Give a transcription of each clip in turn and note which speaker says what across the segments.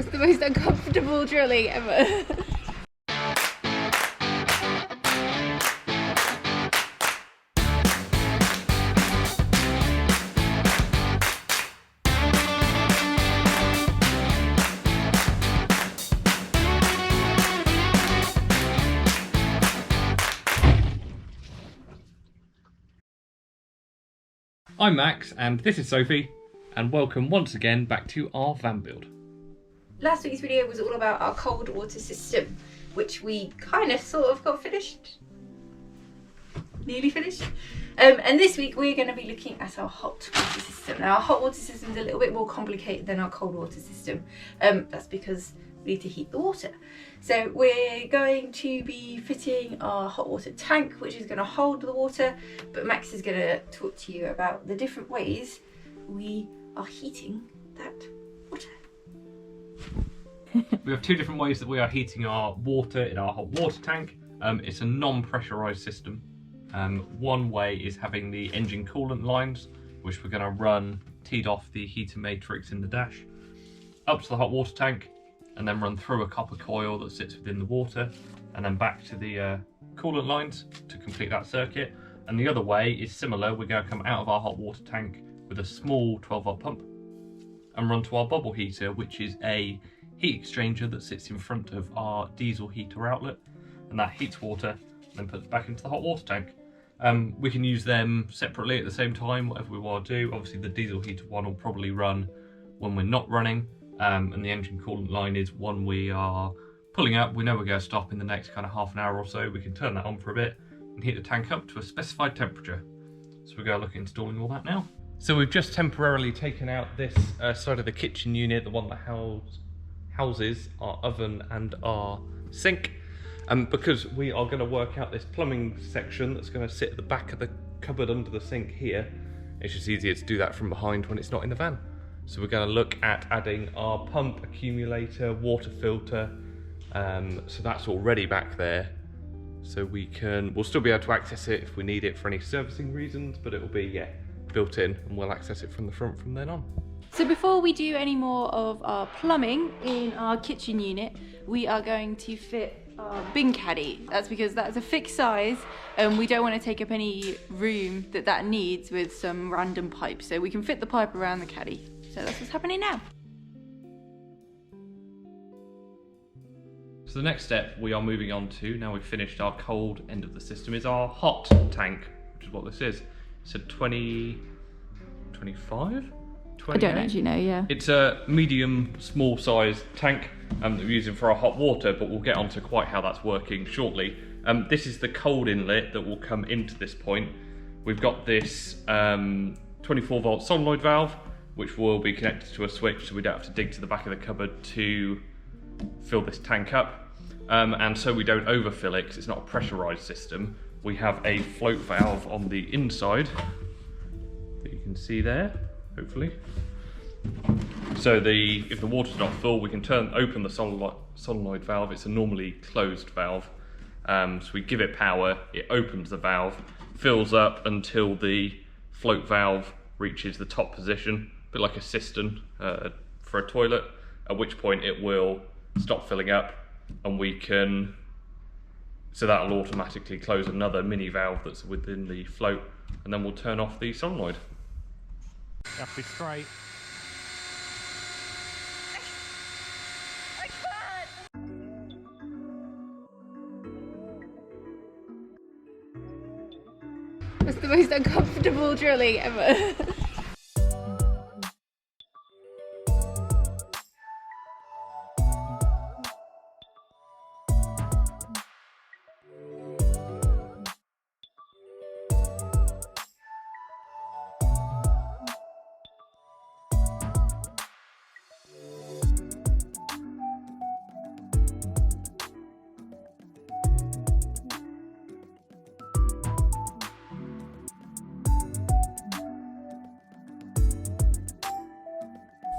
Speaker 1: It's the most uncomfortable drilling ever.
Speaker 2: I'm Max and this is Sophie, and welcome once again back to our van build.
Speaker 1: Last week's video was all about our cold water system, which we kind of sort of got finished. Nearly finished. And this week we're going to be looking at our hot water system. Now our hot water system is a little bit more complicated than our cold water system. That's because we need to heat the water. So we're going to be fitting our hot water tank, which is going to hold the water, but Max is going to talk to you about the different ways we are heating that water.
Speaker 2: We have two different ways that we are heating our water in our hot water tank. It's a non-pressurized system. One way is having the engine coolant lines, which we're going to run teed off the heater matrix in the dash, up to the hot water tank, and then run through a copper coil that sits within the water, and then back to the coolant lines to complete that circuit. And the other way is similar. We're going to come out of our hot water tank with a small 12-volt pump and run to our Bobil Heater, which is a heat exchanger that sits in front of our diesel heater outlet, and that heats water and then puts it back into the hot water tank. We can use them separately at the same time, whatever we want to do. Obviously the diesel heater one will probably run when we're not running, and the engine coolant line is one we are pulling up. We know we're going to stop in the next kind of half an hour or so. We can turn that on for a bit and heat the tank up to a specified temperature. So we're going to look at installing all that now. So we've just temporarily taken out this side of the kitchen unit, the one that houses our oven and our sink. Because we are going to work out this plumbing section that's going to sit at the back of the cupboard under the sink here. It's just easier to do that from behind when it's not in the van. So we're going to look at adding our pump, accumulator, water filter. So that's already back there. So we'll still be able to access it if we need it for any servicing reasons, but it will be, built in, and we'll access it from the front from then on.
Speaker 1: So before we do any more of our plumbing in our kitchen unit, we are going to fit our bin caddy. That's because that's a fixed size and we don't want to take up any room that needs with some random pipe. So we can fit the pipe around the caddy. So that's what's happening now.
Speaker 2: So the next step we are moving on to, now we've finished our cold end of the system, is our hot tank, which is what this is. It's a 25?
Speaker 1: I don't actually know, yeah.
Speaker 2: It's a medium, small size tank that we're using for our hot water, but we'll get onto quite how that's working shortly. This is the cold inlet that will come into this point. We've got this 24-volt solenoid valve, which will be connected to a switch, so we don't have to dig to the back of the cupboard to fill this tank up. And so we don't overfill it, because it's not a pressurized system. We have a float valve on the inside that you can see there, hopefully. So if the water's not full, we can open the solenoid valve. It's a normally closed valve. So we give it power, it opens the valve, fills up until the float valve reaches the top position, a bit like a cistern for a toilet, at which point it will stop filling up, and so that'll automatically close another mini valve that's within the float, and then we'll turn off the solenoid. You have to be straight.
Speaker 1: It's the most uncomfortable drilling ever.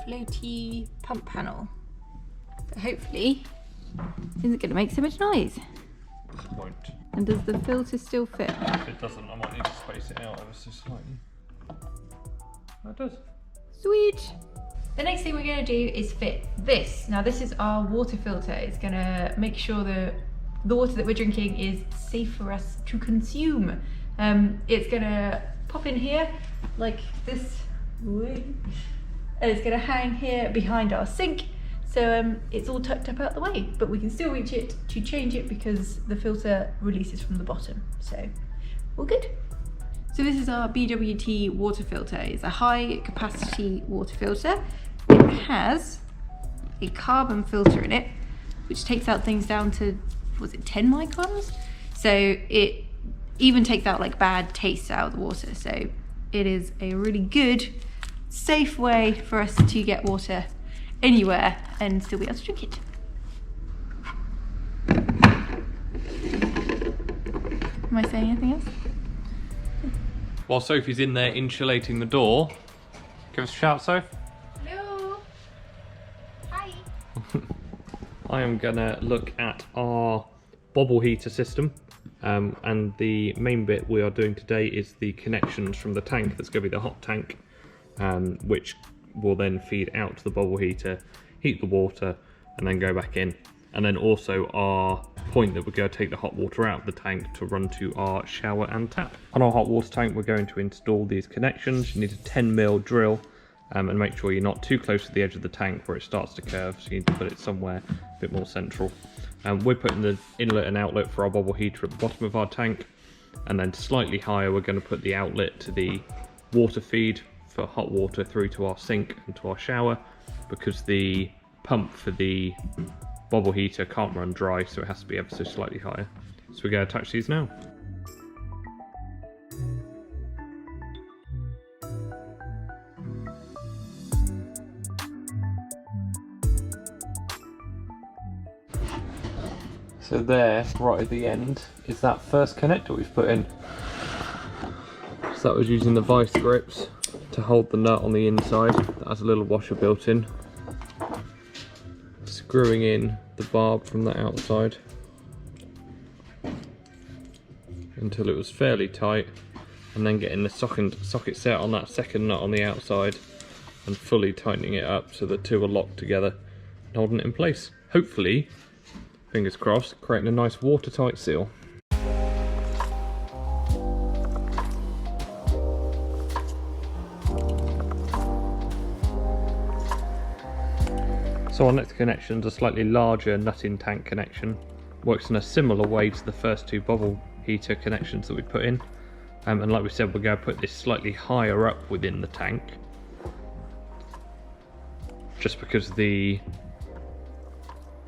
Speaker 1: Floaty pump panel that hopefully isn't going to make so much noise.
Speaker 2: It won't.
Speaker 1: And does the filter still fit?
Speaker 2: If it doesn't, I might need to space it out ever so slightly. That does.
Speaker 1: Sweet. The next thing we're going to do is fit this. Now this is our water filter. It's going to make sure that the water that we're drinking is safe for us to consume. It's going to pop in here like this, and it's going to hang here behind our sink. So it's all tucked up out the way, but we can still reach it to change it because the filter releases from the bottom. So all good. So this is our Bwt water filter. It's a high capacity water filter. It has a carbon filter in it, which takes out things down to, was it 10 microns? So it even takes out like bad tastes out of the water. So it is a really good, safe way for us to get water anywhere and still be able to drink it. Am I saying anything else?
Speaker 2: While Sophie's in there insulating the door, give us a shout, Soph.
Speaker 1: Hello. Hi.
Speaker 2: I am gonna look at our Bobil heater system, and the main bit we are doing today is the connections from the tank that's going to be the hot tank, which will then feed out to the Bobil heater, heat the water, and then go back in. And then also our point that we're going to take the hot water out of the tank to run to our shower and tap. On our hot water tank, we're going to install these connections. You need a 10mm drill, and make sure you're not too close to the edge of the tank where it starts to curve, so you need to put it somewhere a bit more central. We're putting the inlet and outlet for our Bobil heater at the bottom of our tank, and then slightly higher we're going to put the outlet to the water feed for hot water through to our sink and to our shower, because the pump for the Bobil heater can't run dry, so it has to be ever so slightly higher. So we're going to attach these now. So there, right at the end, is that first connector we've put in. So that was using the vice grips to hold the nut on the inside. That has a little washer built in. Screwing in the barb from the outside until it was fairly tight, and then getting the socket set on that second nut on the outside and fully tightening it up so the two are locked together and holding it in place. Hopefully, fingers crossed, creating a nice watertight seal. So our next connection is a slightly larger nut-in tank connection. Works in a similar way to the first two Bobil heater connections that we put in. And like we said, we're going to put this slightly higher up within the tank, just because the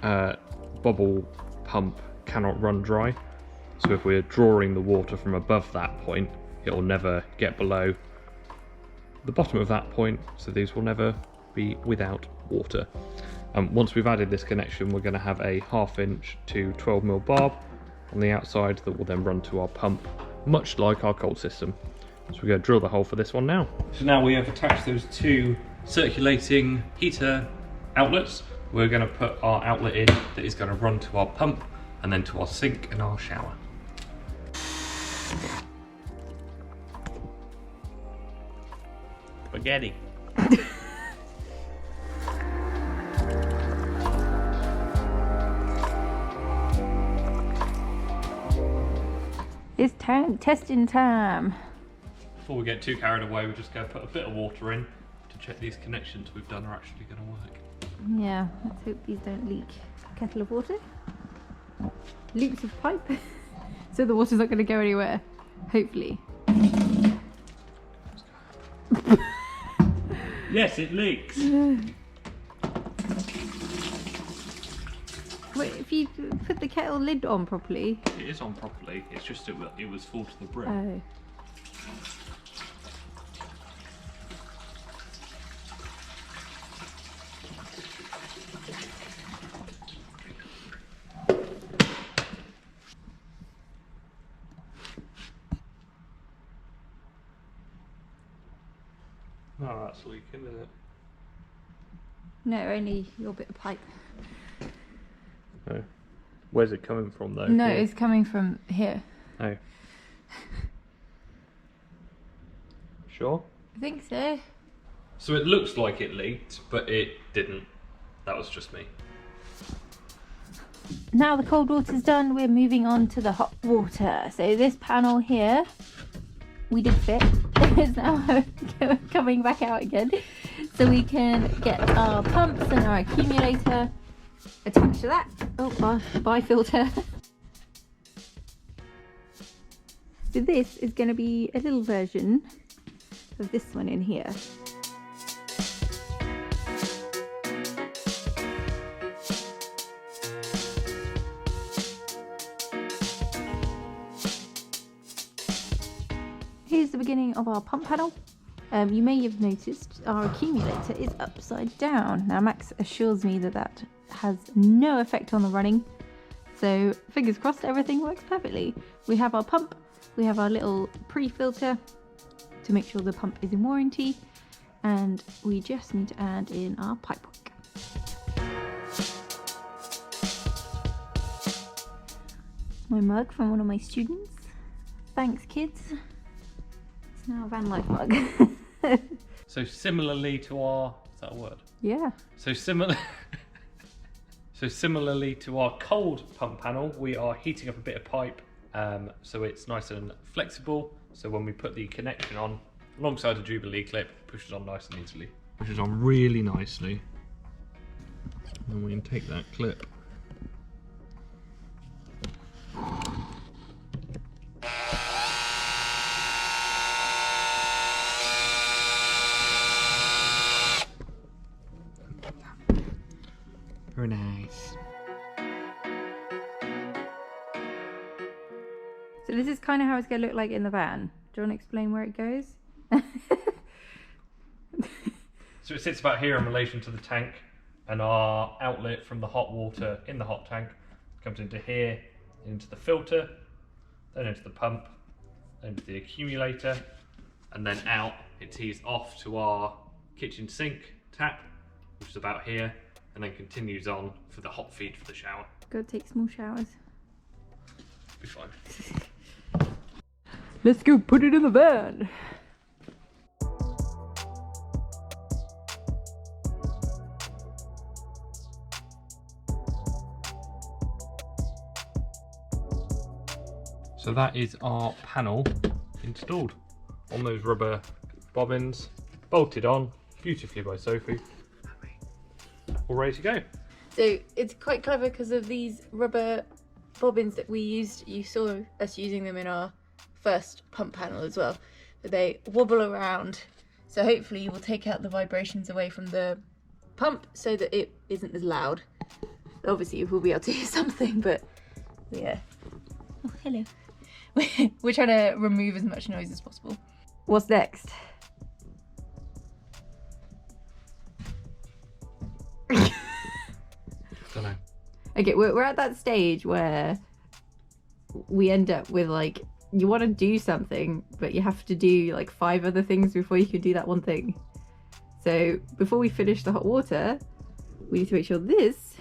Speaker 2: Bobil pump cannot run dry. So if we're drawing the water from above that point, it will never get below the bottom of that point, so these will never be without water. Once we've added this connection, we're going to have a 1/2 inch to 12mm barb on the outside that will then run to our pump, much like our cold system. So we're going to drill the hole for this one now. So now we have attached those two circulating heater outlets. We're going to put our outlet in that is going to run to our pump and then to our sink and our shower. Spaghetti.
Speaker 1: It's testing time.
Speaker 2: Before we get too carried away, we're just going to put a bit of water in to check these connections we've done are actually going to work.
Speaker 1: Yeah, let's hope these don't leak. Kettle of water. Loops of pipe. So the water's not going to go anywhere. Hopefully.
Speaker 2: Yes, it leaks.
Speaker 1: Wait, if you put the kettle lid on properly.
Speaker 2: It is on properly, it's just it was full to the brim.
Speaker 1: Oh.
Speaker 2: Oh, that's leaking, isn't it?
Speaker 1: No, only your bit of pipe.
Speaker 2: No. Where's it coming from though?
Speaker 1: No, it's coming from here.
Speaker 2: Oh. Sure?
Speaker 1: I think so.
Speaker 2: So it looks like it leaked, but it didn't. That was just me.
Speaker 1: Now the cold water's done, we're moving on to the hot water. So this panel here, we did fit. It's now coming back out again. So we can get our pumps and our accumulator attached to that. Oh, by filter. So this is going to be a little version of this one in here. Here's the beginning of our pump panel. You may have noticed our accumulator is upside down. Now Max assures me that that has no effect on the running. So fingers crossed everything works perfectly. We have our pump, we have our little pre-filter to make sure the pump is in warranty, and we just need to add in our pipework. My mug from one of my students. Thanks kids. It's now a VANLIFE mug.
Speaker 2: So similarly to our, is that a word?
Speaker 1: Yeah.
Speaker 2: So similarly to our cold pump panel, we are heating up a bit of pipe, so it's nice and flexible. So when we put the connection on, alongside the Jubilee clip, it pushes on nice and easily. Pushes on really nicely. And we can take that clip. Very nice.
Speaker 1: So this is kind of how it's going to look like in the van. Do you want to explain where it goes?
Speaker 2: So it sits about here in relation to the tank, and our outlet from the hot water in the hot tank comes into here, into the filter, then into the pump, then into the accumulator, and then out it tees off to our kitchen sink tap, which is about here, and then continues on for the hot feed for the shower.
Speaker 1: Go take small showers.
Speaker 2: Be fine.
Speaker 1: Let's go put it in the van.
Speaker 2: So that is our panel installed on those rubber bobbins, bolted on beautifully by Sophie. All ready to go.
Speaker 1: So it's quite clever because of these rubber bobbins that we used. You saw us using them in our first pump panel as well. But they wobble around, so hopefully you will take out the vibrations away from the pump so that it isn't as loud. Obviously we'll be able to hear something, but yeah. Oh, hello. We're trying to remove as much noise as possible. What's next?
Speaker 2: Don't know.
Speaker 1: Okay, we're at that stage where we end up with, like, you want to do something, but you have to do like 5 other things before you can do that one thing. So before we finish the hot water, we need to make sure this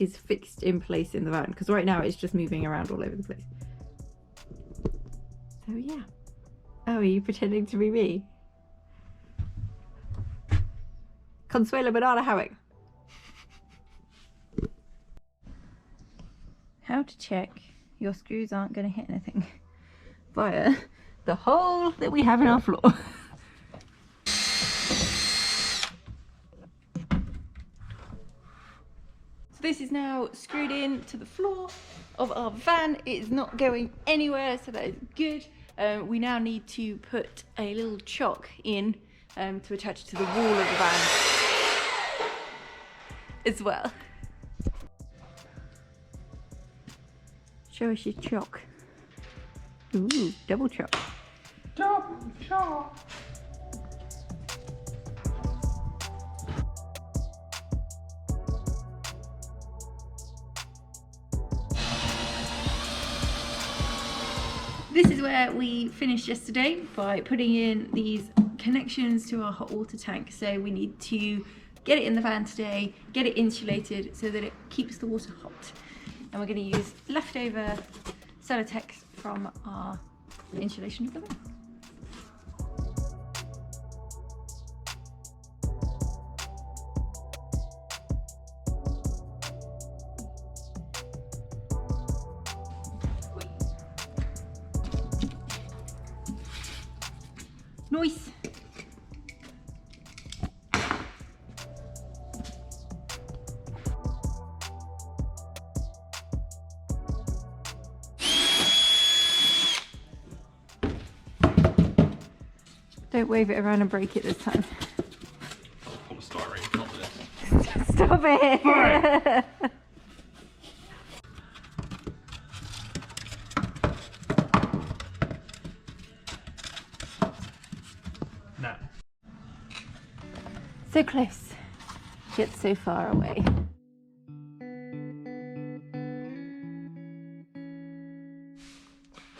Speaker 1: is fixed in place in the van, because right now it's just moving around all over the place. So yeah. Oh, are you pretending to be me? Consuelo banana hammock. How to check your screws aren't going to hit anything via the hole that we have in our floor. So this is now screwed in to the floor of our van. It is not going anywhere, so that is good. We now need to put a little chock in to attach to the wall of the van as well. Show us your chock. Ooh, double chock.
Speaker 2: Double chock.
Speaker 1: This is where we finished yesterday by putting in these connections to our hot water tank. So we need to get it in the van today, get it insulated so that it keeps the water hot. And we're going to use leftover Celotex from our insulation of the van. Nice. Don't wave it around and break it this time.
Speaker 2: Polystyrene, not this.
Speaker 1: Stop it!
Speaker 2: Fine. No.
Speaker 1: So close, yet so far away.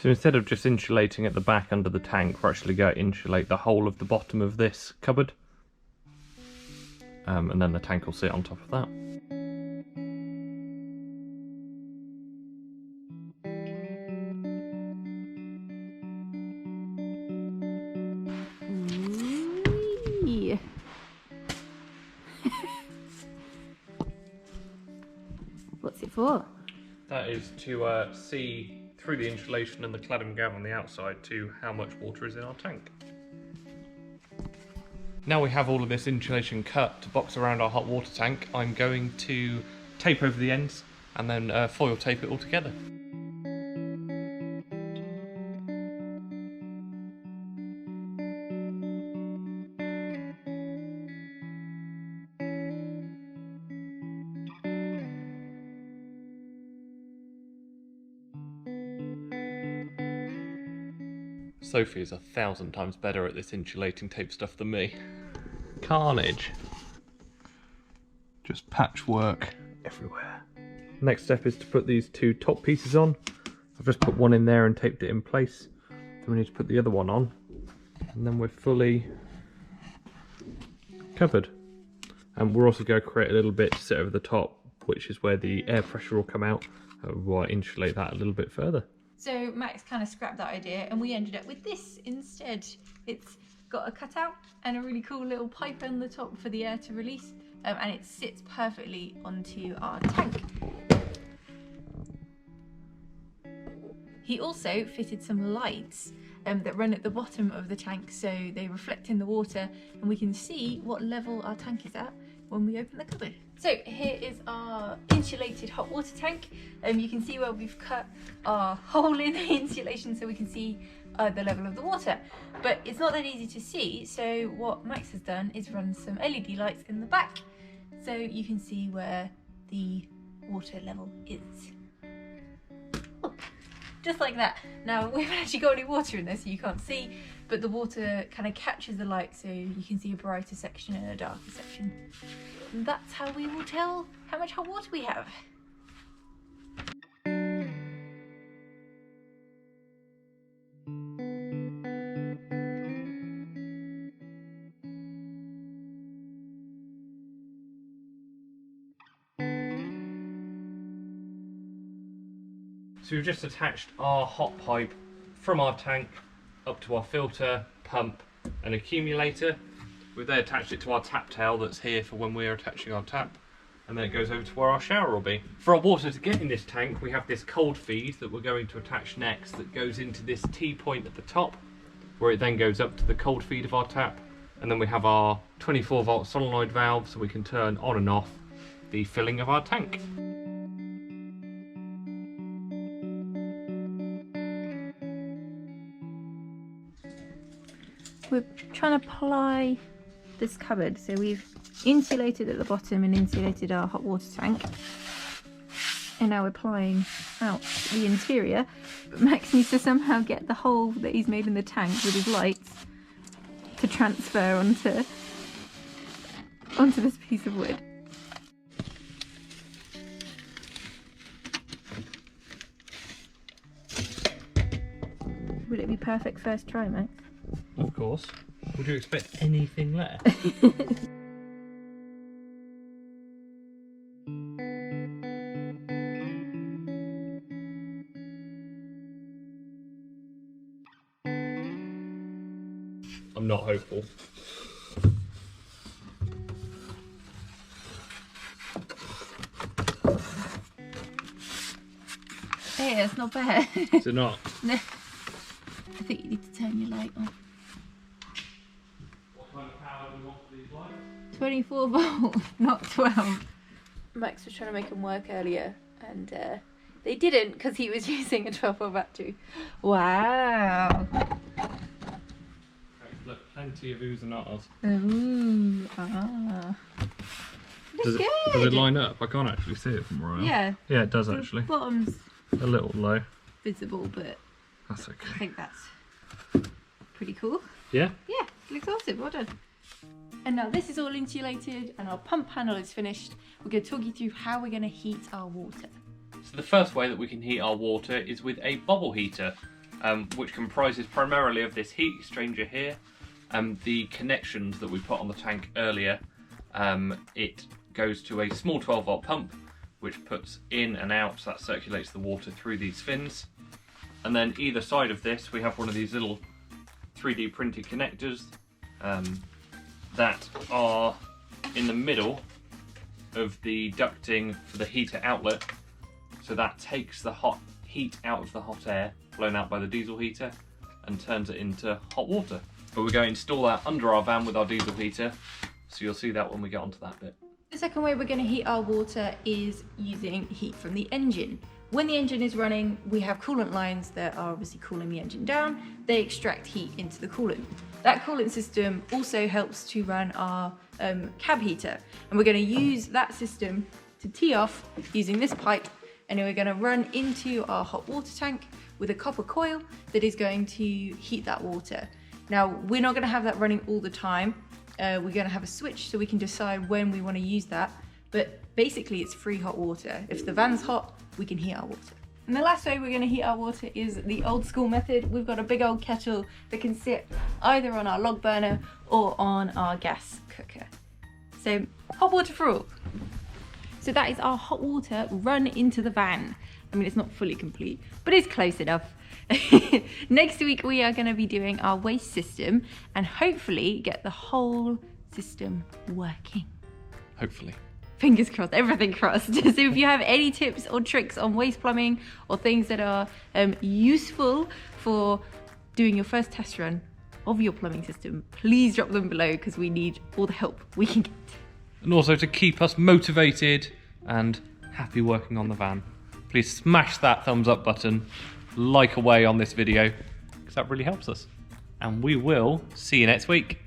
Speaker 2: So instead of just insulating at the back under the tank, we're actually going to insulate the whole of the bottom of this cupboard. And then the tank will sit on top of that.
Speaker 1: Ooh. What's it for?
Speaker 2: That is to see through the insulation and the cladding gap on the outside to how much water is in our tank. Now we have all of this insulation cut to box around our hot water tank, I'm going to tape over the ends and then foil tape it all together. Sophie is 1,000 times better at this insulating tape stuff than me. Carnage. Just patchwork everywhere. Next step is to put these two top pieces on. I've just put one in there and taped it in place. Then we need to put the other one on. And then we're fully covered. And we're also going to create a little bit to sit over the top, which is where the air pressure will come out. We'll insulate that a little bit further.
Speaker 1: So Max kind of scrapped that idea and we ended up with this instead. It's got a cutout and a really cool little pipe on the top for the air to release, and it sits perfectly onto our tank. He also fitted some lights that run at the bottom of the tank, so they reflect in the water and we can see what level our tank is at when we open the cupboard. So here is our insulated hot water tank. You can see where we've cut our hole in the insulation so we can see the level of the water. But it's not that easy to see, so what Max has done is run some LED lights in the back so you can see where the water level is. Oh, just like that. Now we haven't actually got any water in there so you can't see, but the water kind of catches the light so you can see a brighter section and a darker section. And that's how we will tell how much hot water we have.
Speaker 2: So we've just attached our hot pipe from our tank up to our filter, pump and accumulator. We've then attached it to our tap tail that's here for when we're attaching our tap, and then it goes over to where our shower will be. For our water to get in this tank, we have this cold feed that we're going to attach next that goes into this T-point at the top, where it then goes up to the cold feed of our tap, and then we have our 24 volt solenoid valve so we can turn on and off the filling of our tank.
Speaker 1: We're trying to ply this cupboard, so we've insulated at the bottom and insulated our hot water tank, and now we're plying out the interior, but Max needs to somehow get the hole that he's made in the tank with his lights to transfer onto this piece of wood. Would it be perfect first try, Max?
Speaker 2: Of course. Would you expect anything less? I'm not hopeful.
Speaker 1: Hey, it's not bad.
Speaker 2: Is it not?
Speaker 1: No. I think you need to turn your light on. 24 volt, not 12. Max was trying to make them work earlier and they didn't because he was using a 12 volt battery. Wow.
Speaker 2: Look, plenty of oohs and ahs.
Speaker 1: Ooh, ah.
Speaker 2: Does it line up? I can't actually see it from where I am.
Speaker 1: Yeah.
Speaker 2: Yeah, it does actually.
Speaker 1: The bottom's
Speaker 2: a little low.
Speaker 1: visible, but
Speaker 2: That's okay.
Speaker 1: I think that's pretty cool.
Speaker 2: Yeah?
Speaker 1: Yeah, looks awesome. Well done. And now this is all insulated and our pump panel is finished. We're going to talk you through how we're going to heat our water.
Speaker 2: So the first way that we can heat our water is with a Bobil Heater, which comprises primarily of this heat exchanger here. The connections that we put on the tank earlier, it goes to a small 12 volt pump, which puts in and out, so that circulates the water through these fins. And then either side of this, we have one of these little 3D printed connectors that are in the middle of the ducting for the heater outlet. So that takes the hot heat out of the hot air blown out by the diesel heater and turns it into hot water. But we're going to install that under our van with our diesel heater, so you'll see that when we get onto that bit.
Speaker 1: The second way we're going to heat our water is using heat from the engine. When the engine is running, we have coolant lines that are obviously cooling the engine down. They extract heat into the coolant. That coolant system also helps to run our cab heater. And we're going to use that system to tee off using this pipe. And then we're going to run into our hot water tank with a copper coil that is going to heat that water. Now, we're not going to have that running all the time. We're going to have a switch so we can decide when we want to use that. But basically, it's free hot water. If the van's hot, we can heat our water. And the last way we're going to heat our water is the old school method. We've got a big old kettle that can sit either on our log burner or on our gas cooker. So, hot water for all. So that is our hot water run into the van. I mean, it's not fully complete, but it's close enough. Next week, we are going to be doing our waste system and hopefully get the whole system working.
Speaker 2: Hopefully.
Speaker 1: Fingers crossed, everything crossed. So if you have any tips or tricks on waste plumbing or things that are useful for doing your first test run of your plumbing system, please drop them below because we need all the help we can get.
Speaker 2: And also to keep us motivated and happy working on the van, please smash that thumbs up button, like away on this video, because that really helps us. And we will see you next week.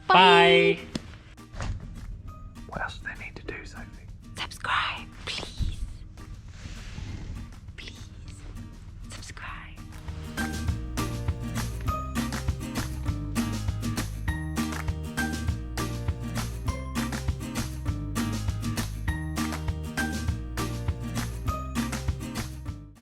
Speaker 2: Bye. What else do they need to do, Sophie?
Speaker 1: Subscribe.